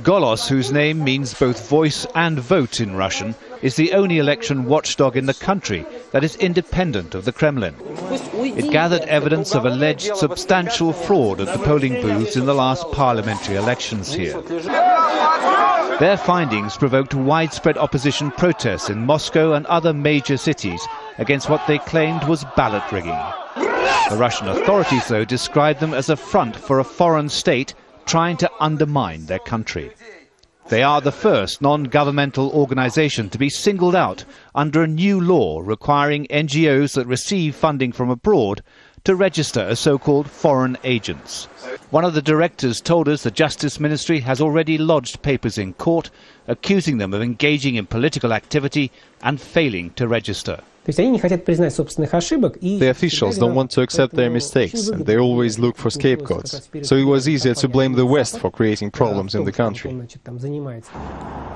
Golos, whose name means both voice and vote in Russian, is the only election watchdog in the country that is independent of the Kremlin. It gathered evidence of alleged substantial fraud at the polling booths in the last parliamentary elections here. Their findings provoked widespread opposition protests in Moscow and other major cities against what they claimed was ballot rigging. The Russian authorities, though, described them as a front for a foreign state trying to undermine their country. They are the first non-governmental organization to be singled out under a new law requiring NGOs that receive funding from abroad to register as so-called foreign agents. One of the directors told us the Justice Ministry has already lodged papers in court accusing them of engaging in political activity and failing to register. The officials don't want to accept their mistakes, and they always look for scapegoats. So it was easier to blame the West for creating problems in the country.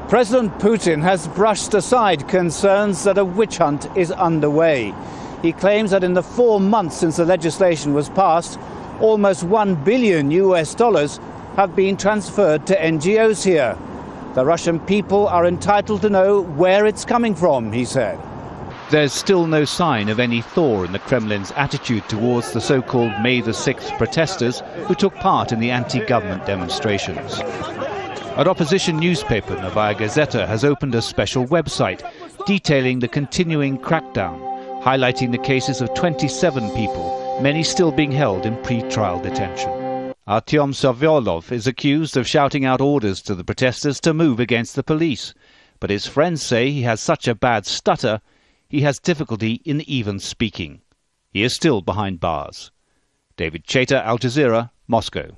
President Putin has brushed aside concerns that a witch hunt is underway. He claims that in the 4 months since the legislation was passed, almost $1 billion have been transferred to NGOs here. The Russian people are entitled to know where it's coming from, he said. There's still no sign of any thaw in the Kremlin's attitude towards the so-called May the 6th protesters who took part in the anti-government demonstrations. An opposition newspaper, Novaya Gazeta, has opened a special website detailing the continuing crackdown, highlighting the cases of 27 people, many still being held in pre-trial detention. Artyom Sovyolov is accused of shouting out orders to the protesters to move against the police, but his friends say he has such a bad stutter he has difficulty in even speaking. He is still behind bars. David Chater, Al Jazeera, Moscow.